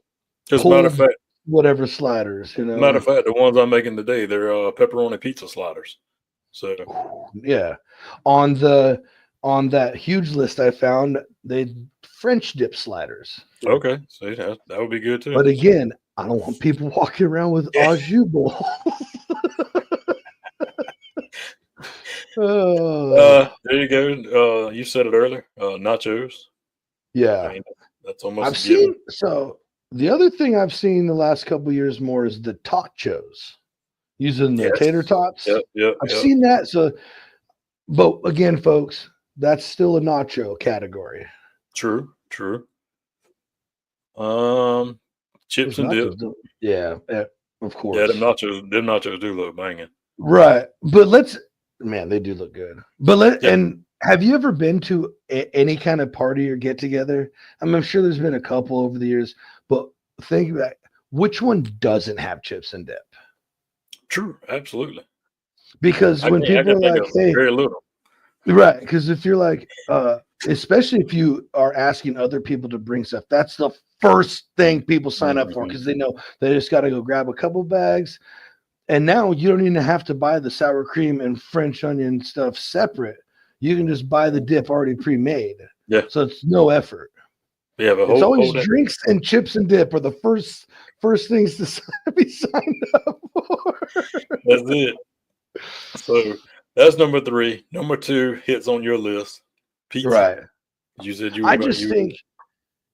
[SPEAKER 2] Just matter of
[SPEAKER 1] pulled
[SPEAKER 2] fact,
[SPEAKER 1] whatever sliders,
[SPEAKER 2] the ones I'm making today, they're pepperoni pizza sliders. So
[SPEAKER 1] Yeah. On that huge list I found, they French dip sliders.
[SPEAKER 2] okay, see that would be good too.
[SPEAKER 1] But again, I don't want people walking around with au jus bowl.
[SPEAKER 2] There you go. You said it earlier. Nachos.
[SPEAKER 1] Yeah.
[SPEAKER 2] I mean, that's almost
[SPEAKER 1] I've
[SPEAKER 2] a given.
[SPEAKER 1] seen the other thing I've seen the last couple of years more is the tachos using the
[SPEAKER 2] Yes.
[SPEAKER 1] tater tots.
[SPEAKER 2] Yep.
[SPEAKER 1] I've seen that. So, but again, folks, that's still a nacho category.
[SPEAKER 2] True. Chips and dip.
[SPEAKER 1] Yeah, of course.
[SPEAKER 2] Yeah, them nachos do look banging.
[SPEAKER 1] Right. But they do look good. But and have you ever been to any kind of party or get together? I'm sure there's been a couple over the years, but think about which one doesn't have chips and dip?
[SPEAKER 2] True, absolutely.
[SPEAKER 1] Because when people are like, hey,
[SPEAKER 2] very little.
[SPEAKER 1] Right. Because if you're like, especially if you are asking other people to bring stuff, that's the first thing people sign up for because they know they just got to go grab a couple bags. And now you don't even have to buy the sour cream and French onion stuff separate. You can just buy the dip already pre-made.
[SPEAKER 2] Yeah.
[SPEAKER 1] So it's no effort.
[SPEAKER 2] Yeah, but
[SPEAKER 1] it's always drinks and chips and dip are the first things to be signed up for.
[SPEAKER 2] That's it. So that's number 3. Number 2 hits on your list. Pizza.
[SPEAKER 1] Right.
[SPEAKER 2] You said
[SPEAKER 1] I just think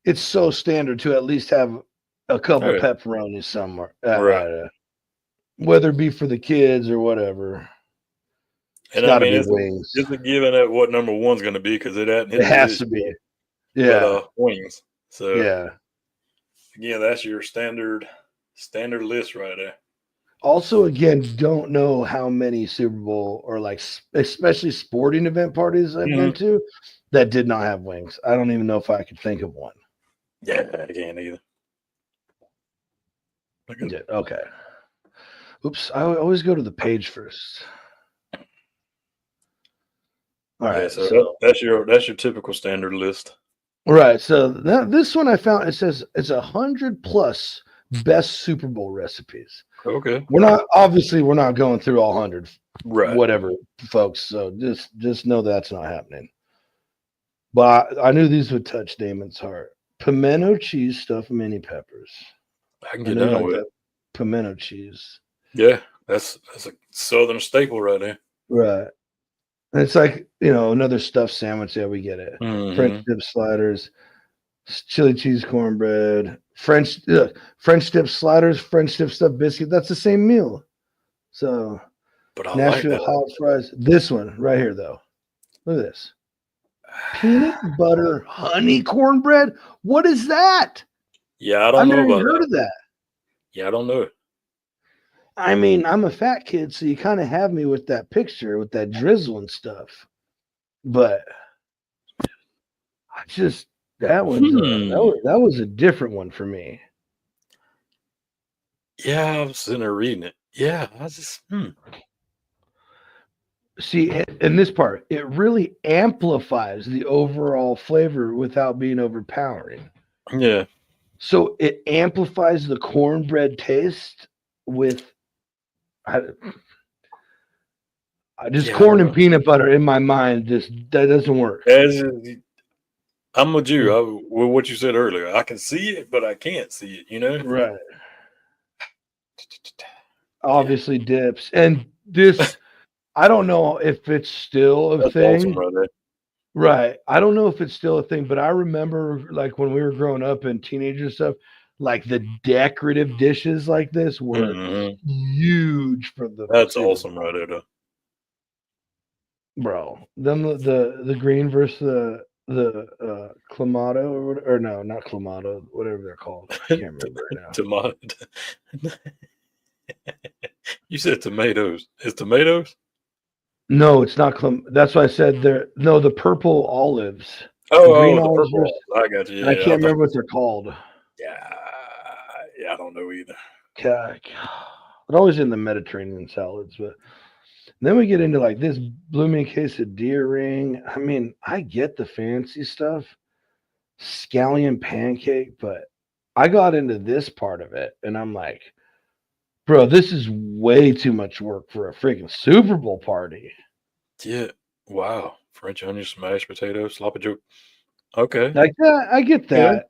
[SPEAKER 1] it's so standard to at least have a couple pepperonis somewhere.
[SPEAKER 2] Right.
[SPEAKER 1] Whether it be for the kids or whatever.
[SPEAKER 2] And I mean, it's a given at what number 1's going to be because it
[SPEAKER 1] has to be. Yeah.
[SPEAKER 2] But, wings. So
[SPEAKER 1] yeah.
[SPEAKER 2] Again, that's your standard list right there.
[SPEAKER 1] Also, again, don't know how many Super Bowl or especially sporting event parties I've been to that did not have wings. I don't even know if I could think of one.
[SPEAKER 2] Yeah, I can't either.
[SPEAKER 1] Okay. Oops, I always go to the page first. All right,
[SPEAKER 2] so that's your typical standard list.
[SPEAKER 1] Right. So this one I found, it says it's 100+ best Super Bowl recipes.
[SPEAKER 2] Okay.
[SPEAKER 1] We're not going through all 100,
[SPEAKER 2] right?
[SPEAKER 1] Whatever, folks. So just know that's not happening. But I knew these would touch Damon's heart. Pimento cheese stuffed mini peppers.
[SPEAKER 2] I can get down with it.
[SPEAKER 1] Pimento cheese.
[SPEAKER 2] Yeah, that's a Southern staple right there.
[SPEAKER 1] Right. And it's like, another stuffed sandwich. Yeah, we get it.
[SPEAKER 2] Mm-hmm.
[SPEAKER 1] French dip sliders, chili cheese cornbread, French dip sliders, French dip stuffed biscuit. That's the same meal. So
[SPEAKER 2] But I
[SPEAKER 1] Nashville
[SPEAKER 2] like that.
[SPEAKER 1] hot fries. This one right here, though. Look at this. Peanut butter honey cornbread. What is that?
[SPEAKER 2] Yeah, I
[SPEAKER 1] I've
[SPEAKER 2] don't know
[SPEAKER 1] never even
[SPEAKER 2] about
[SPEAKER 1] heard
[SPEAKER 2] that.
[SPEAKER 1] of that.
[SPEAKER 2] Yeah, I don't know.
[SPEAKER 1] I mean, I'm a fat kid, so you kind of have me with that picture, with that drizzle and stuff. But I just that was a different one for me.
[SPEAKER 2] Yeah, I was sitting there reading it. Yeah, I just
[SPEAKER 1] See, in this part, it really amplifies the overall flavor without being overpowering.
[SPEAKER 2] yeah.
[SPEAKER 1] So it amplifies the cornbread taste with just
[SPEAKER 2] Yeah,
[SPEAKER 1] corn and peanut butter in my mind. That doesn't work.
[SPEAKER 2] I'm with you. With what you said earlier, I can see it, but I can't see it. You know.
[SPEAKER 1] Right. Obviously dips. And this, I don't know if it's still a
[SPEAKER 2] That's
[SPEAKER 1] thing.
[SPEAKER 2] awesome, right there.
[SPEAKER 1] Right. I don't know if it's still a thing, but I remember like when we were growing up and teenager stuff, like the decorative dishes like this were huge for the
[SPEAKER 2] That's
[SPEAKER 1] Super
[SPEAKER 2] awesome,
[SPEAKER 1] Bowl.
[SPEAKER 2] right there, though.
[SPEAKER 1] Bro. Then the green versus the clamato or no, not clamato, whatever they're called. I can't remember right now.
[SPEAKER 2] Tomato. You said tomatoes. It's tomatoes?
[SPEAKER 1] No, it's not that's why I said the purple olives.
[SPEAKER 2] Oh,
[SPEAKER 1] green
[SPEAKER 2] the
[SPEAKER 1] olives
[SPEAKER 2] purple.
[SPEAKER 1] versus-
[SPEAKER 2] I got you.
[SPEAKER 1] and I can't remember what they're called.
[SPEAKER 2] Yeah, I don't know either.
[SPEAKER 1] They're always in the Mediterranean salads, but then we get into like this blooming quesadilla ring. I mean, I get the fancy stuff, scallion pancake, but I got into this part of it, and I'm like, bro, this is way too much work for a freaking Super Bowl party.
[SPEAKER 2] Yeah. Wow. French onion, smashed potatoes, sloppy joe. Okay.
[SPEAKER 1] Like that, I get that.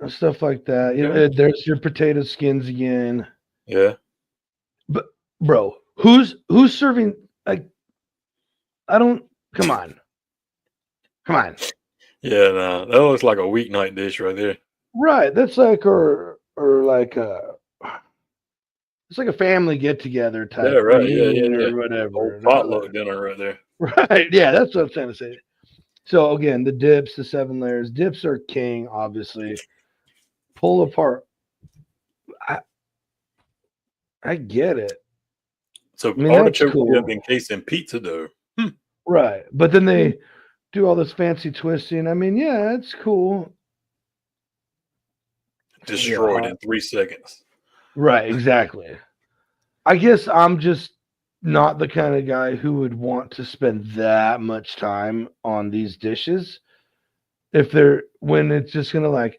[SPEAKER 1] Stuff like that. You know, there's your potato skins again.
[SPEAKER 2] Yeah.
[SPEAKER 1] But bro, who's serving like I don't come on.
[SPEAKER 2] Yeah, nah, that looks like a weeknight dish right there.
[SPEAKER 1] Right. That's like or like it's like a family get together type
[SPEAKER 2] Yeah, right.
[SPEAKER 1] reunion
[SPEAKER 2] Yeah.
[SPEAKER 1] or whatever.
[SPEAKER 2] Old potluck dinner right there.
[SPEAKER 1] Right. Yeah, that's what I'm trying to say. So again, the dips, the 7 layers. Dips are king, obviously. Pull apart. I get it.
[SPEAKER 2] So
[SPEAKER 1] I mean,
[SPEAKER 2] artichoke
[SPEAKER 1] cool.
[SPEAKER 2] dip encased in pizza dough.
[SPEAKER 1] Right. But then they do all this fancy twisting. I mean, yeah, it's cool.
[SPEAKER 2] Destroyed in 3 seconds.
[SPEAKER 1] Right, exactly. I guess I'm just not the kind of guy who would want to spend that much time on these dishes when it's just gonna like,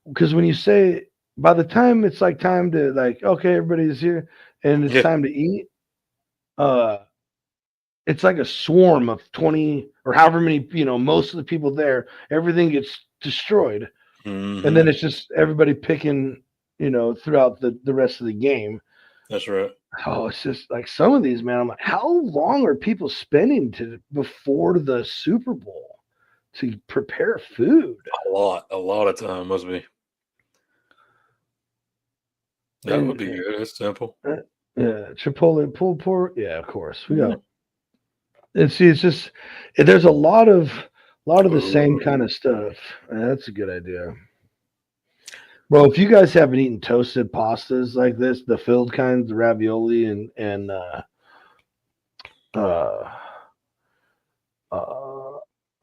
[SPEAKER 1] because when you say by the time it's like time to like, okay, everybody's here and it's time to eat, it's like a swarm of 20 or however many, most of the people there, everything gets destroyed.
[SPEAKER 2] Mm-hmm.
[SPEAKER 1] And then it's just everybody picking, throughout the rest of the game.
[SPEAKER 2] That's right.
[SPEAKER 1] Oh, it's just like some of these, man. I'm like, how long are people spending before the Super Bowl to prepare food?
[SPEAKER 2] A lot of time must be. That would be good. It's simple.
[SPEAKER 1] Yeah, Chipotle pulled pork. Yeah, of course we got. And see, it's just there's a lot of the same kind of stuff. That's a good idea. Bro, if you guys haven't eaten toasted pastas like this, the filled kinds, the ravioli and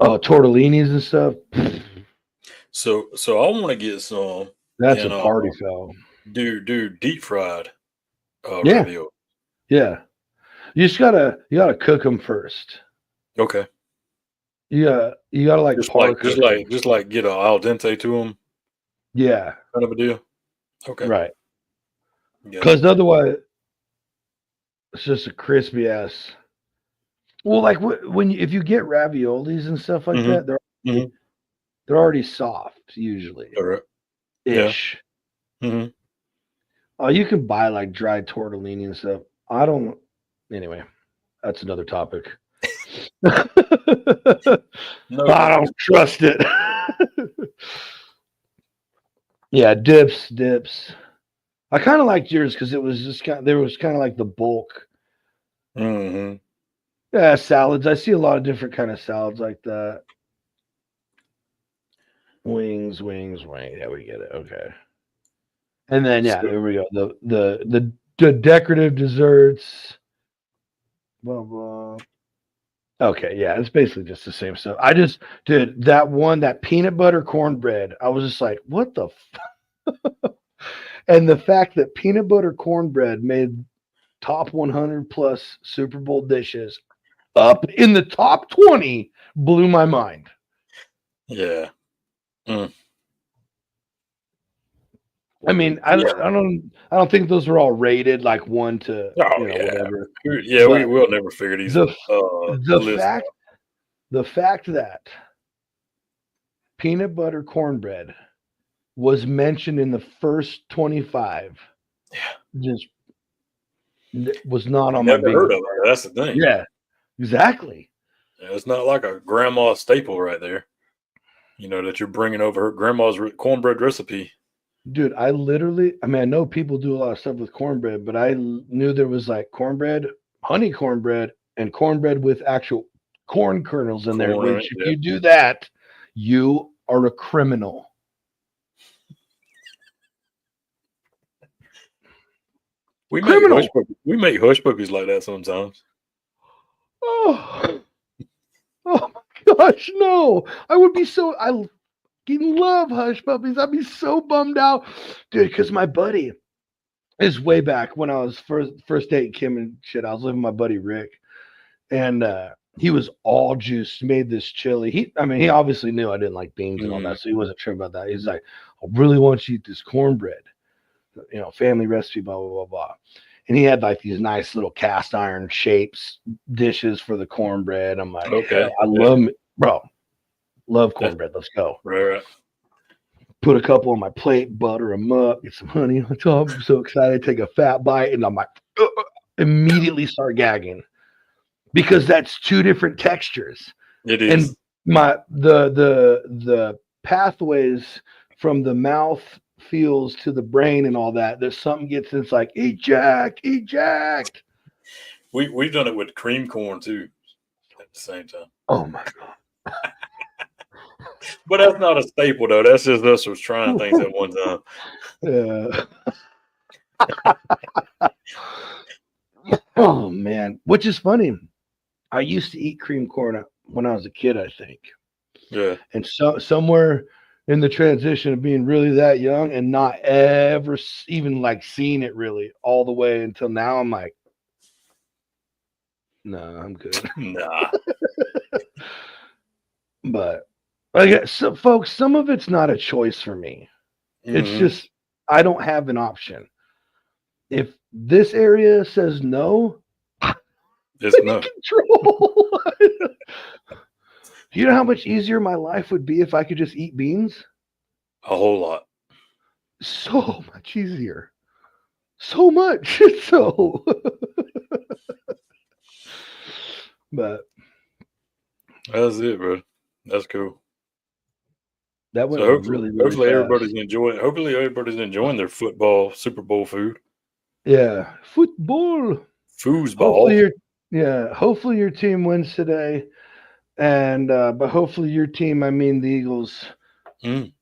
[SPEAKER 1] tortellinis and stuff.
[SPEAKER 2] So I want to get some.
[SPEAKER 1] That's a party foul.
[SPEAKER 2] Do deep fried ravioli.
[SPEAKER 1] Yeah. You just gotta cook them first.
[SPEAKER 2] Okay.
[SPEAKER 1] Yeah, you gotta like
[SPEAKER 2] just like get an al dente to them.
[SPEAKER 1] Yeah,
[SPEAKER 2] kind of a deal. Okay,
[SPEAKER 1] right. Because otherwise, it's just a crispy ass. Well, like if you get raviolis and stuff like that, they're already soft usually.
[SPEAKER 2] All right.
[SPEAKER 1] Ish.
[SPEAKER 2] Yeah. Mm-hmm.
[SPEAKER 1] Oh, you can buy like dried tortellini and stuff. I don't. Anyway, that's another topic. I don't trust it. Yeah, dips. I kind of liked yours because it was just there was kind of like the bulk.
[SPEAKER 2] Mm-hmm.
[SPEAKER 1] Yeah, salads. I see a lot of different kind of salads like that. Wings. Yeah, we get it. Okay. And then
[SPEAKER 2] So,
[SPEAKER 1] there we go. The decorative desserts. Blah blah. Okay, yeah, it's basically just the same stuff. I just did that peanut butter cornbread. I was just like, what the and the fact that peanut butter cornbread made top 100 plus Super Bowl dishes up in the top 20 blew my mind.
[SPEAKER 2] yeah. Mm.
[SPEAKER 1] I mean, I don't think those are all rated like 1 to
[SPEAKER 2] Oh, yeah.
[SPEAKER 1] whatever.
[SPEAKER 2] Yeah,
[SPEAKER 1] But
[SPEAKER 2] we'll never figure these
[SPEAKER 1] the
[SPEAKER 2] lists
[SPEAKER 1] fact
[SPEAKER 2] out.
[SPEAKER 1] the fact that peanut butter cornbread was mentioned in the first 25 just was not on my
[SPEAKER 2] Never heard
[SPEAKER 1] bingo
[SPEAKER 2] of
[SPEAKER 1] card.
[SPEAKER 2] it. That's the thing.
[SPEAKER 1] Yeah, exactly.
[SPEAKER 2] Yeah, it's not like a grandma staple right there. That you're bringing over her grandma's cornbread recipe.
[SPEAKER 1] Dude, I know people do a lot of stuff with cornbread, but I knew there was like cornbread, honey cornbread, and cornbread with actual corn kernels in there, which if you do that, you are a criminal.
[SPEAKER 2] We make hush puppies like that sometimes.
[SPEAKER 1] Oh my gosh, no. I love hush puppies. I'd be so bummed out. Dude, because my buddy is way back when I was first dating Kim and shit. I was living with my buddy Rick. And he was all juiced, made this chili. He obviously knew I didn't like beans and all that, so he wasn't sure about that. He's like, I really want you to eat this cornbread, family recipe, blah, blah, blah, blah. And he had like these nice little cast iron shapes dishes for the cornbread. I'm like, okay, I love cornbread. Let's go.
[SPEAKER 2] Right.
[SPEAKER 1] Put a couple on my plate, butter them up, get some honey on top. I'm so excited, take a fat bite, and I'm like, immediately start gagging. Because that's two different textures.
[SPEAKER 2] It is.
[SPEAKER 1] And the pathways from the mouth feels to the brain and all that. There's something gets it's like eject.
[SPEAKER 2] We've done it with cream corn too at the same time.
[SPEAKER 1] Oh my god.
[SPEAKER 2] But that's not a staple though. That's just us was trying things at one time.
[SPEAKER 1] Yeah. Oh man. Which is funny. I used to eat cream corn when I was a kid, I think.
[SPEAKER 2] Yeah.
[SPEAKER 1] And so somewhere in the transition of being really that young and not ever even like seeing it really all the way until now, I'm like, no, I'm good.
[SPEAKER 2] Nah.
[SPEAKER 1] But I guess, so, folks, some of it's not a choice for me. Mm-hmm. It's just I don't have an option. If this area says no,
[SPEAKER 2] it's no
[SPEAKER 1] control. Do you know how much easier my life would be if I could just eat beans?
[SPEAKER 2] A whole lot.
[SPEAKER 1] So much easier. So much. So but
[SPEAKER 2] that's it, bro. That's cool.
[SPEAKER 1] That went
[SPEAKER 2] hopefully
[SPEAKER 1] fast.
[SPEAKER 2] everybody's enjoying their football Super Bowl food.
[SPEAKER 1] Yeah. Football.
[SPEAKER 2] Foosball.
[SPEAKER 1] Hopefully your team wins today. And but hopefully your team, I mean the Eagles. I'm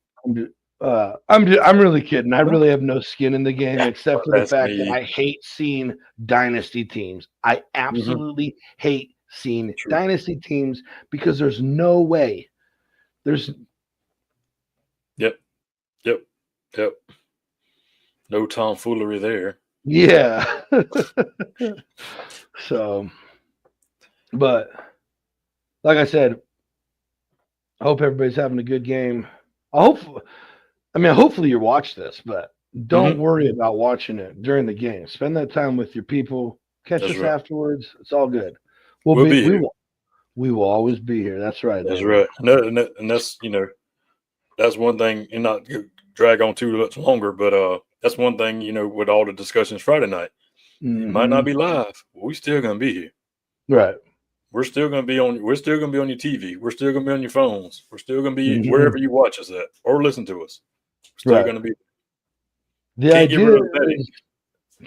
[SPEAKER 1] really kidding. I really have no skin in the game except for the fact that I hate seeing dynasty teams. I absolutely hate seeing dynasty teams because there's no way. There's
[SPEAKER 2] Yep. No tomfoolery there.
[SPEAKER 1] Yeah. So, but like I said, I hope everybody's having a good game. Hopefully you watch this, but don't worry about watching it during the game. Spend that time with your people. Catch us afterwards. It's all good. We will always be here. That's right.
[SPEAKER 2] That's right. And that's that's one thing. And not drag on too much longer, but that's one thing. With all the discussions Friday night, it might not be live. But we still gonna be here.
[SPEAKER 1] Right.
[SPEAKER 2] We're still gonna be on your TV. We're still gonna be on your phones. We're still gonna be wherever you watch us at or listen to us. Still
[SPEAKER 1] Right.
[SPEAKER 2] going to be.
[SPEAKER 1] The
[SPEAKER 2] Can't get
[SPEAKER 1] idea
[SPEAKER 2] rid of Betty.
[SPEAKER 1] is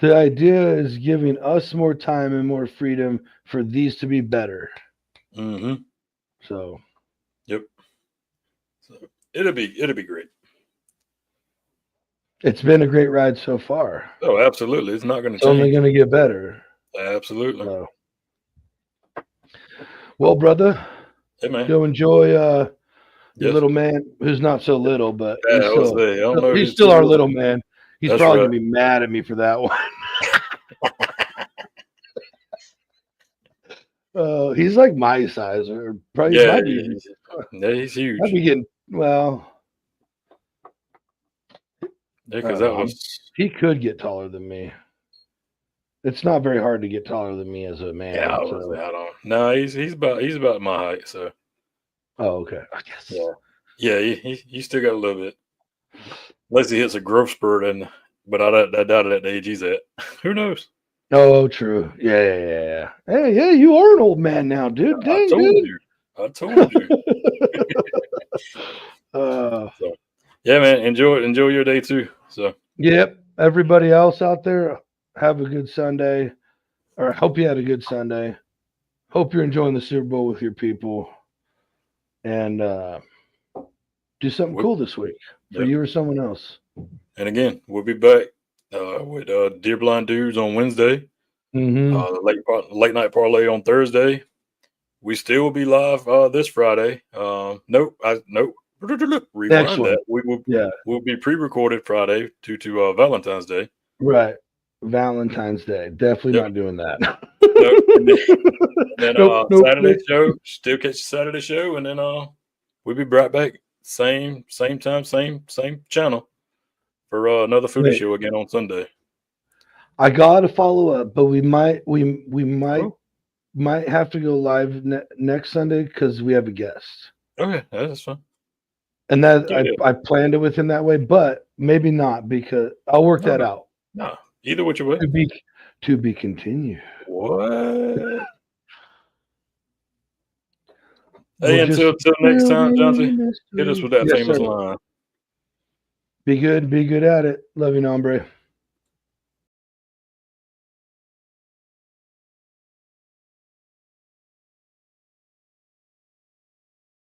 [SPEAKER 1] the idea is giving us more time and more freedom for these to be better.
[SPEAKER 2] Mm-hmm.
[SPEAKER 1] So,
[SPEAKER 2] Yep. So it'll be great.
[SPEAKER 1] it's been a great ride so far.
[SPEAKER 2] Oh, absolutely. It's not going to
[SPEAKER 1] It's only
[SPEAKER 2] change.
[SPEAKER 1] going to get better.
[SPEAKER 2] Absolutely.
[SPEAKER 1] So. Well, brother,
[SPEAKER 2] Hey, man.
[SPEAKER 1] go enjoy your
[SPEAKER 2] Yes.
[SPEAKER 1] little man, who's not so little, but
[SPEAKER 2] Yeah,
[SPEAKER 1] he's
[SPEAKER 2] I was
[SPEAKER 1] still,
[SPEAKER 2] there. I don't know if
[SPEAKER 1] he's
[SPEAKER 2] he's
[SPEAKER 1] still
[SPEAKER 2] too
[SPEAKER 1] our
[SPEAKER 2] little.
[SPEAKER 1] little man. He's
[SPEAKER 2] That's
[SPEAKER 1] probably
[SPEAKER 2] right.
[SPEAKER 1] going to be mad at me for that one. He's like my size, or probably
[SPEAKER 2] Yeah,
[SPEAKER 1] might be,
[SPEAKER 2] he's huge.
[SPEAKER 1] might be getting, well,
[SPEAKER 2] Yeah, because
[SPEAKER 1] I
[SPEAKER 2] that
[SPEAKER 1] don't know.
[SPEAKER 2] was.
[SPEAKER 1] He could get taller than me. It's not very hard to get taller than me as a man.
[SPEAKER 2] Yeah, I
[SPEAKER 1] so.
[SPEAKER 2] don't. No, he's about my height. So.
[SPEAKER 1] Oh, okay. I guess.
[SPEAKER 2] Yeah, he still got a little bit. Unless he hits a growth spurt, but I doubt it at the age he's at. Who knows?
[SPEAKER 1] Oh, true. Yeah. Hey, yeah, you are an old man now, dude. Dang,
[SPEAKER 2] I told you.
[SPEAKER 1] So,
[SPEAKER 2] yeah, man. Enjoy your day too. So.
[SPEAKER 1] Yep. Everybody else out there, have a good Sunday. Or I hope you had a good Sunday. Hope you're enjoying the Super Bowl with your people. And do something cool this week for you or someone else.
[SPEAKER 2] And again, we'll be back with Deer Blind Dudes on Wednesday.
[SPEAKER 1] Mm-hmm.
[SPEAKER 2] The late night parlay on Thursday. We still will be live this Friday. Nope. Rewind that. We'll be pre-recorded Friday due to Valentine's Day.
[SPEAKER 1] Right. Valentine's Day. Definitely not doing that.
[SPEAKER 2] Then Saturday show. Still catch the Saturday show, and then we'll be right back. Same time, same channel for another foodie show again on Sunday.
[SPEAKER 1] I gotta follow up, but we might have to go live next Sunday because we have a guest.
[SPEAKER 2] Okay, that's fine.
[SPEAKER 1] And that I planned it with him that way, but maybe not because I'll work that out.
[SPEAKER 2] No, either which way.
[SPEAKER 1] To be continued.
[SPEAKER 2] What? Hey, until next time, Johnsy, hit us with that famous line.
[SPEAKER 1] Be good at it. Love you, hombre.